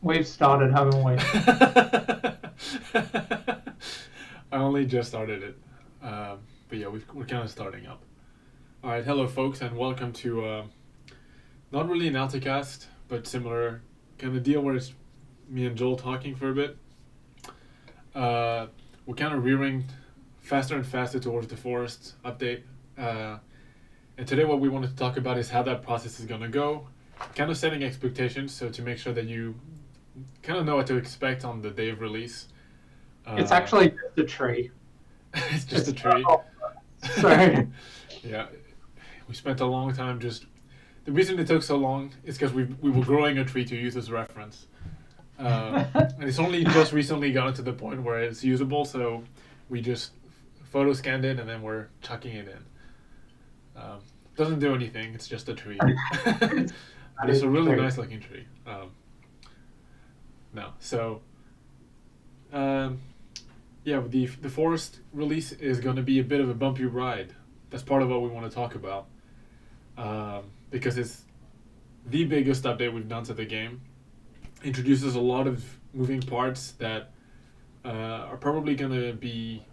We've started, haven't we? I only just started it, but yeah, we're kind of starting up. All right, hello folks, and welcome to not really an Altacast, but similar kind of deal where it's me and Joel talking for a bit. We're kind of rearing faster and faster towards the forest update, and today what we wanted to talk about is how that process is gonna go, kind of setting expectations, so to make sure that you kind of know what to expect on the day of release. It's Uh, actually just a tree. it's just It's a tree. not, so Yeah, we spent a long time just. The reason it took so long is because we were growing a tree to use as reference, and it's only just recently gotten to the point where it's usable. So we just photo scanned it and then we're chucking it in. Doesn't do anything. It's just a tree, that but it's is a really true. nice looking tree. No, so um, yeah, the forest release is going to be a bit of a bumpy ride. That's part of what we want to talk about, because it's the biggest update we've done to the game. Introduces a lot of moving parts that are probably going to be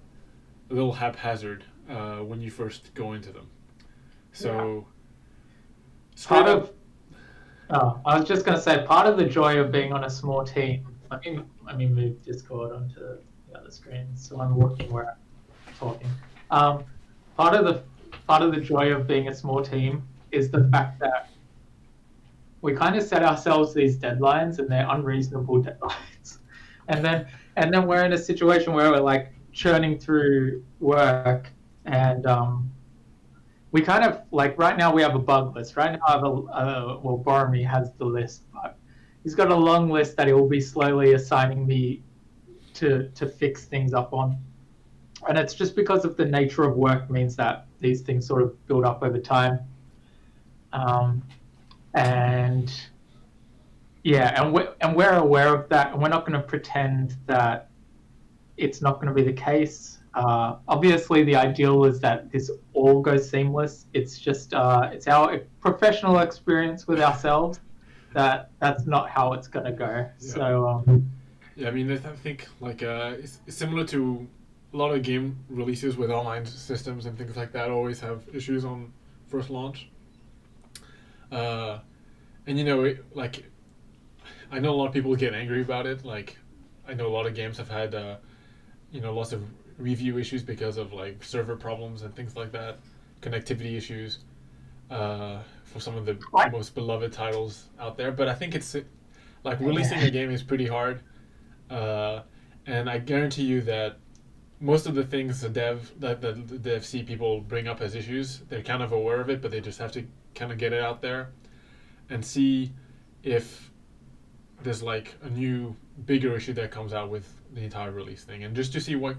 a little haphazard when you first go into them. Yeah. So straight Part up, of I was just gonna say part of the joy of being on a small team. Let me move Discord onto the other screen so I'm looking where I'm talking. Um, part of the joy of being a small team is the fact that we kind of set ourselves these deadlines and they're unreasonable deadlines. And then we're in a situation where we're like churning through work and we kind of like right now we have a bug list. Right now I have well Boromir has the list, but he's got a long list that he will be slowly assigning me to fix things up on. And it's just because of the nature of work means that these things sort of build up over time. Um, and yeah, and we're aware of that, and we're not going to pretend that it's not going to be the case. Obviously, the ideal is that this all goes seamless. It's just it's our professional experience with ourselves that that's not how it's going to go. yeah, So yeah. I mean, I think like it's similar to a lot of game releases with online systems and things like that. Always have issues on first launch. Uh, and like I know a lot of people get angry about it. Like I know a lot of games have had lots of review issues because of like server problems and things like that, connectivity issues for some of the like most beloved titles out there. But I think it's like releasing yeah, a game is pretty hard, uh, and I guarantee you that most of the things the FC people bring up as issues, they're kind of aware of it, but they just have to kind of get it out there and see if there's like a new bigger issue that comes out with the entire release thing, and just to see what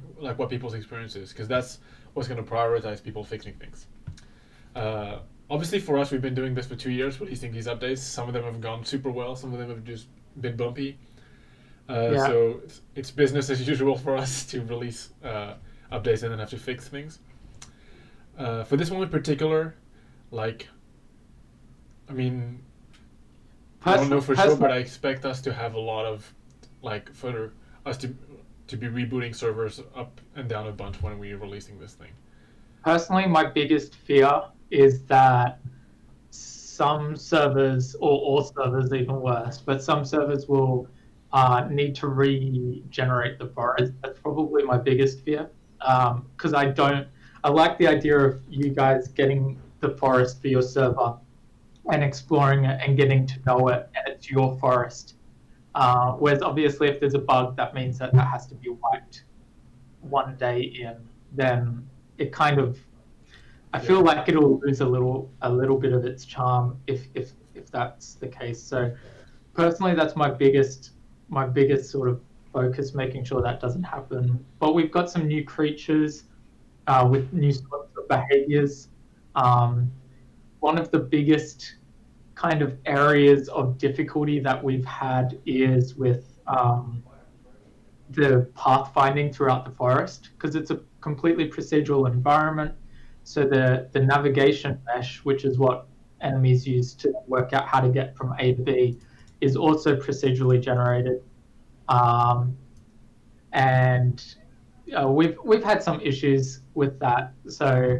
people's experience is, because that's what's going to prioritize people fixing things. Obviously, for us, we've been doing this for 2 years, releasing these updates. Some of them have gone super well. Some of them have just been bumpy. yeah. So it's business as usual for us to release updates and then have to fix things. For this one in particular, like, I mean, I don't know for sure, but Personally, I expect us to have a lot of like for us to be rebooting servers up and down a bunch when we're releasing this thing. personally, my biggest fear is that some servers, or all servers even worse, but some servers will need to regenerate the forest. That's probably my biggest fear. Because I like the idea of you guys getting the forest for your server and exploring it and getting to know it, and it's your forest. Whereas obviously, if there's a bug, that means that that has to be wiped one day in. Then it kind of I Yeah, feel like it'll lose a little bit of its charm if that's the case. So personally, that's my biggest sort of focus, making sure that doesn't happen. But we've got some new creatures with new sorts of behaviors. Um, One of the biggest kind of areas of difficulty that we've had is with the pathfinding throughout the forest because it's a completely procedural environment. So the navigation mesh, which is what enemies use to work out how to get from A to B, is also procedurally generated, and we've had some issues with that. So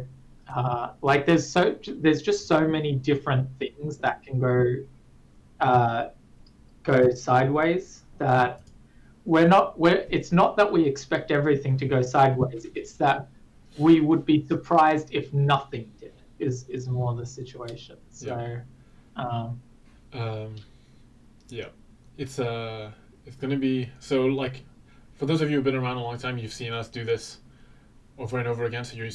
like there's just so many different things that can go sideways that it's not that we expect everything to go sideways. It's that we would be surprised if nothing did. Is more the situation. So. Yeah, it's gonna be so like for those of you who've been around a long time, you've seen us do this over and over again. So I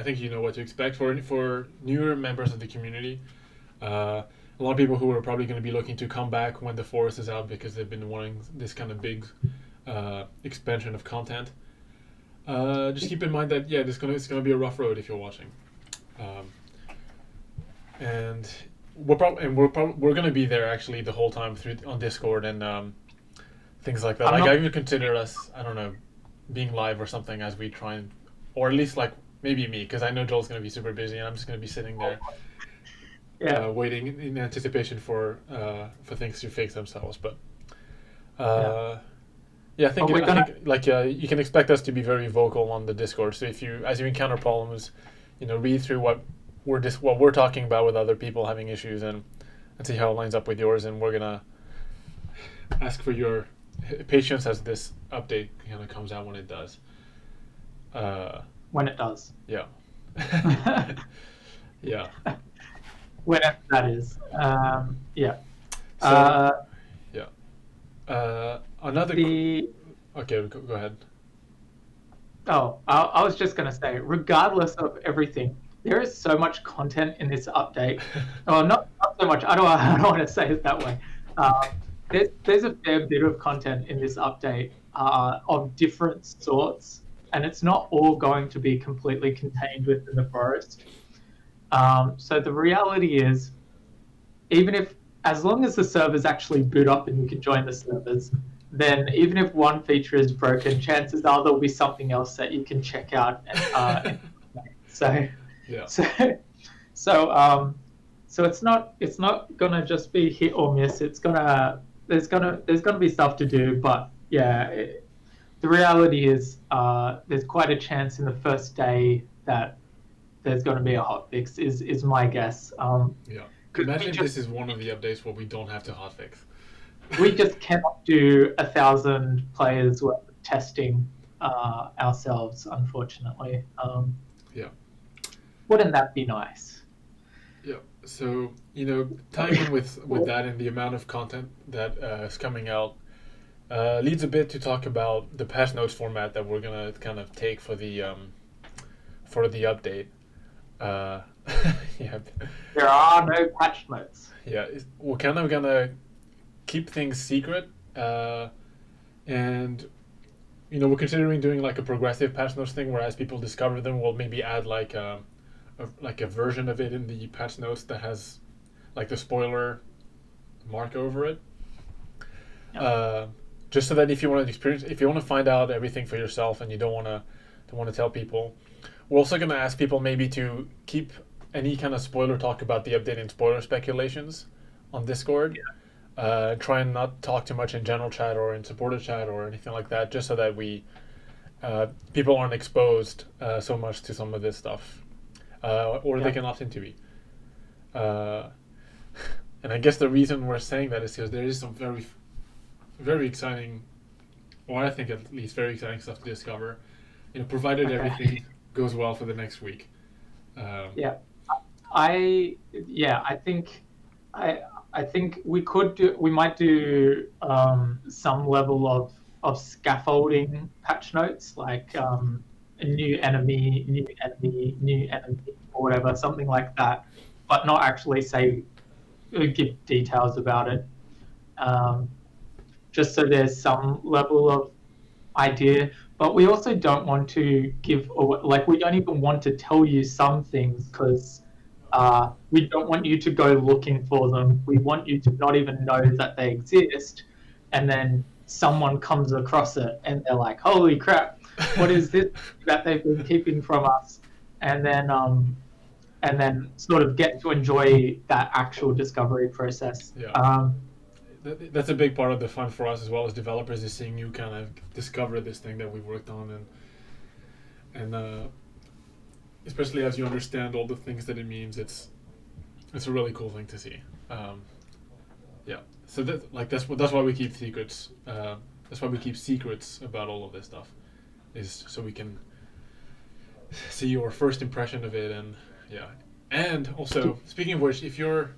think you know what to expect. For newer members of the community, a lot of people who are probably going to be looking to come back when the forest is out because they've been wanting this kind of big expansion of content. Just keep in mind that it's gonna be a rough road if you're watching, and we're gonna be there actually the whole time on Discord and things like that. I even consider us, I don't know, being live or something as we try and, or at least like maybe me, because I know Joel's gonna be super busy and I'm just gonna be sitting there, waiting in anticipation for things to fix themselves. But I think you can expect us to be very vocal on the Discord. So as you encounter problems, read through what we're talking about with other people having issues and see how it lines up with yours, and we're gonna ask for your patience as this update kind of comes out when it does. When it does. Yeah. Yeah. Whenever that is. Yeah. So, another. Okay, go ahead. Oh, I was just gonna say, regardless of everything, there is so much content in this update. Oh, not so much. I don't want to say it that way. There's a fair bit of content in this update of different sorts, and it's not all going to be completely contained within the forest. So the reality is, as long as the servers actually boot up and you can join the servers, then even if one feature is broken, chances are there'll be something else that you can check out. So it's not gonna just be hit or miss. There's gonna be stuff to do, but the reality is there's quite a chance in the first day that there's going to be a hotfix. Is my guess. Imagine this is one of the updates where we don't have to hotfix. We just cannot do 1,000 players worth of testing ourselves, unfortunately. Wouldn't that be nice? Yeah. So tying in with that and the amount of content that is coming out leads a bit to talk about the patch notes format that we're gonna kind of take for the update. There are no patch notes. Yeah, we're kind of gonna keep things secret, and we're considering doing like a progressive patch notes thing, where as people discover them, we'll maybe add like a version of it in the patch notes that has like the spoiler mark over it. Just so that if you want to find out everything for yourself and you don't want to tell people, we're also going to ask people maybe to keep any kind of spoiler talk about the update and spoiler speculations on Discord. Try and not talk too much in general chat or in supporter chat or anything like that, just so that people aren't exposed so much to some of this stuff, or they can opt into it. And I guess the reason we're saying that is because there is some very, very exciting, or I think at least very exciting stuff to discover, provided everything goes well for the next week. I think we might do some level of scaffolding patch notes, like a new enemy, or whatever, something like that, but not actually give details about it. Just so there's some level of idea, but we also don't want to we don't even want to tell you some things because we don't want you to go looking for them. We want you to not even know that they exist, and then someone comes across it and they're like, holy crap, what is this that they've been keeping from us? And then sort of get to enjoy that actual discovery process. that's a big part of the fun for us as well as developers, is seeing you kind of discover this thing that we've worked on, and especially as you understand all the things that it means, it's a really cool thing to see. Yeah. So that's why we keep secrets. That's why we keep secrets about all of this stuff, is so we can see your first impression of it. And yeah. And also, speaking of which, if you're,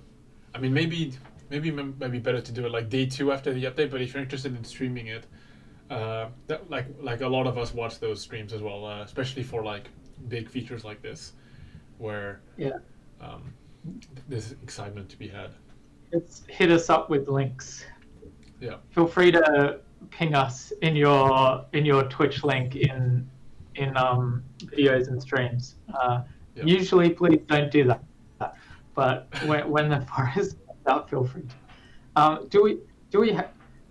I mean, maybe better to do it like day 2 after the update. But if you're interested in streaming it, that like a lot of us watch those streams as well, especially for like big features like this, where Yeah. there's excitement to be had. Just hit us up with links. Yeah. Feel free to ping us in your Twitch link in videos and streams. Yeah. Usually, please don't do that. But when the forest comes out, feel free to.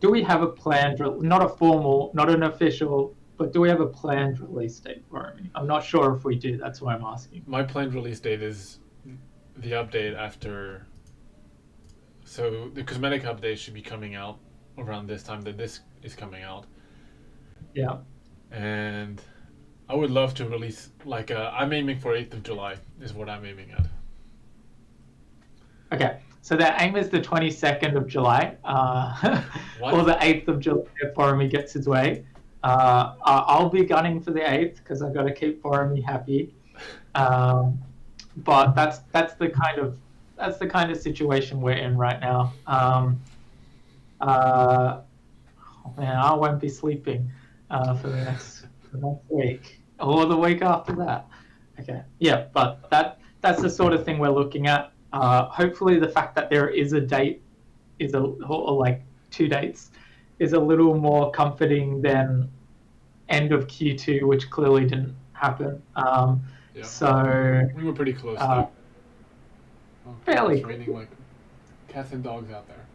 Do we have a planned, not a formal, not an official, but do we have a planned release date for it? I'm not sure if we do. That's why I'm asking. My planned release date is the update after. So the cosmetic update should be coming out around this time that this is coming out. Yeah. And I would love to release, like, I'm aiming for 8th of July is what I'm aiming at. Okay, so their aim is the 22nd of July, or the 8th of July if Boromir gets his way. I'll be gunning for the 8th because I've got to keep Boromir happy. But that's the kind of situation we're in right now. Oh man, I won't be sleeping for the next week or the week after that. Okay, yeah, but that's the sort of thing we're looking at. Hopefully, the fact that there is a date or like 2 dates is a little more comforting than end of Q2, which clearly didn't happen. Yeah. So we were pretty close. Though. Fairly. It's raining like cats and dogs out there.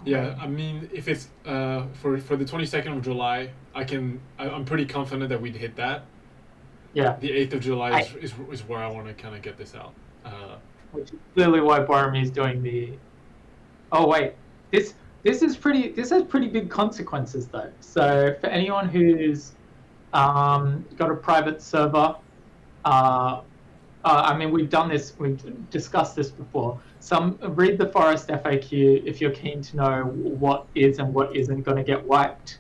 Yeah, I mean, if it's for the 22nd of July, I'm pretty confident that we'd hit that. Yeah. The 8th of July is where I want to kind of get this out. Which is clearly why Boromir's doing the. Oh wait, this has pretty big consequences though. So for anyone who's got a private server, I mean we've discussed this before. Read the Forest FAQ if you're keen to know what is and what isn't going to get wiped.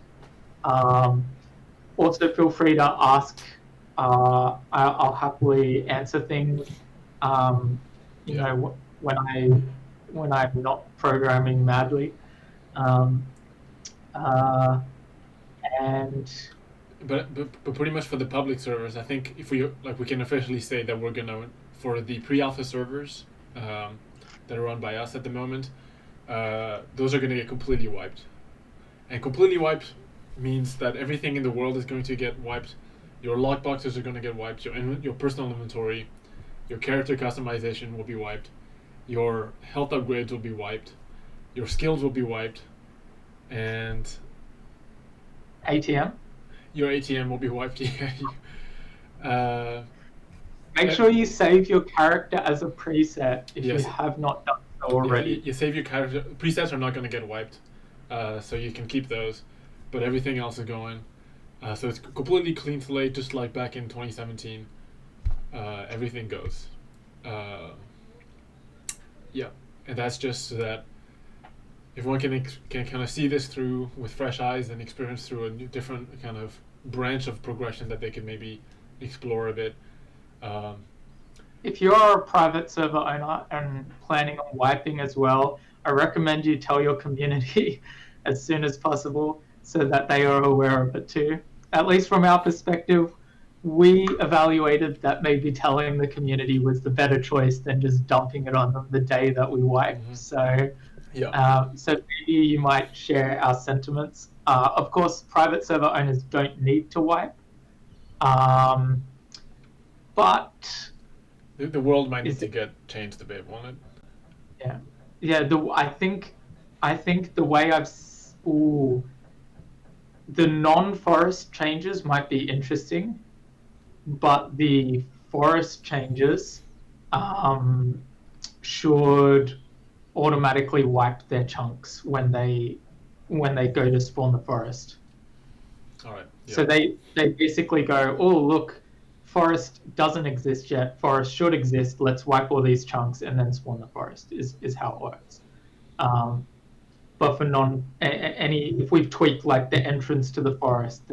Also feel free to ask. I'll happily answer things. You know, when I'm not programming madly, and but pretty much for the public servers, I think if we can officially say that we're gonna, for the pre-alpha servers that are run by us at the moment, those are gonna get completely wiped, and completely wiped means that everything in the world is going to get wiped. Your lockboxes are going to get wiped. Your personal inventory, your character customization will be wiped. Your health upgrades will be wiped. Your skills will be wiped, and ATM. Your ATM will be wiped. Make sure you save your character as a preset if Yes. you have not done so already. You save your character. Presets are not going to get wiped, so you can keep those, but everything else is going. So it's completely clean slate, just like back in 2017. Everything goes. Yeah, and that's just so that everyone can kind of see this through with fresh eyes and experience through a different kind of branch of progression that they can maybe explore a bit. If you're a private server owner and planning on wiping as well, I recommend you tell your community as soon as possible so that they are aware of it too. At least from our perspective, we evaluated that maybe telling the community was the better choice than just dumping it on them the day that we wipe. Mm-hmm. So, Yeah. so maybe you might share our sentiments. Of course, private server owners don't need to wipe, but The world might need to get changed a bit, won't it? yeah. I think the way the non-forest changes might be interesting, but the forest changes should automatically wipe their chunks when they go to spawn the forest. All right. Yeah. So they basically go, oh look, forest doesn't exist yet. Forest should exist. Let's wipe all these chunks and then spawn the forest. Is how it works. But for any, if we've tweaked like the entrance to the forest,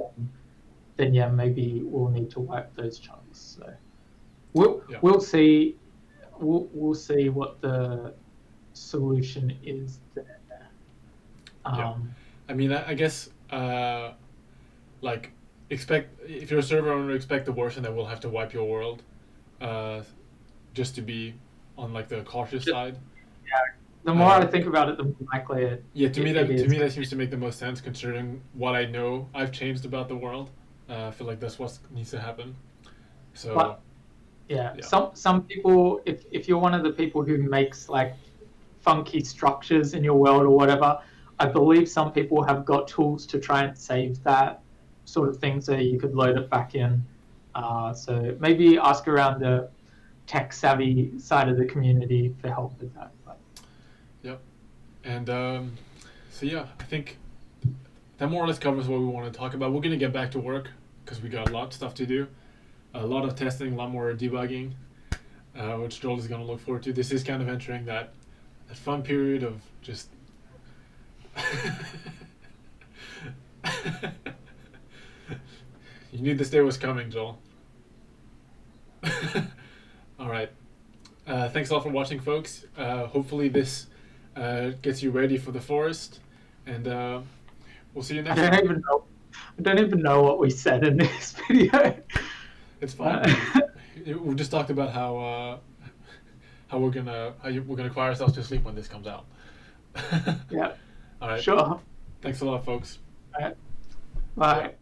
then yeah, maybe we'll need to wipe those chunks. So we'll see. We'll see what the solution is there. I mean, I guess like expect, if you're a server owner, expect the worst, and that we'll have to wipe your world, just to be on like the cautious side. Yeah. The more I think about it, the more likely it. Yeah, to me is. that seems to make the most sense, considering what I know I've changed about the world. I feel like that's what needs to happen. So. But, yeah. Some people, if you're one of the people who makes like funky structures in your world or whatever, I believe some people have got tools to try and save that sort of thing, so you could load it back in. So maybe ask around the tech savvy side of the community for help with that. But. Yep. And so yeah, I think that more or less covers what we want to talk about. We're gonna get back to work because we got a lot of stuff to do. A lot of testing, a lot more debugging, which Joel is going to look forward to. This is kind of entering that fun period of just you knew this day was coming, Joel. All right. Thanks all for watching, folks. Hopefully this gets you ready for the forest, and we'll see you next time. I don't even know what we said in this video. It's fine. We just talked about how we're gonna require ourselves to sleep when this comes out. Yeah. All right. Sure. Thanks a lot, folks. All right. Bye.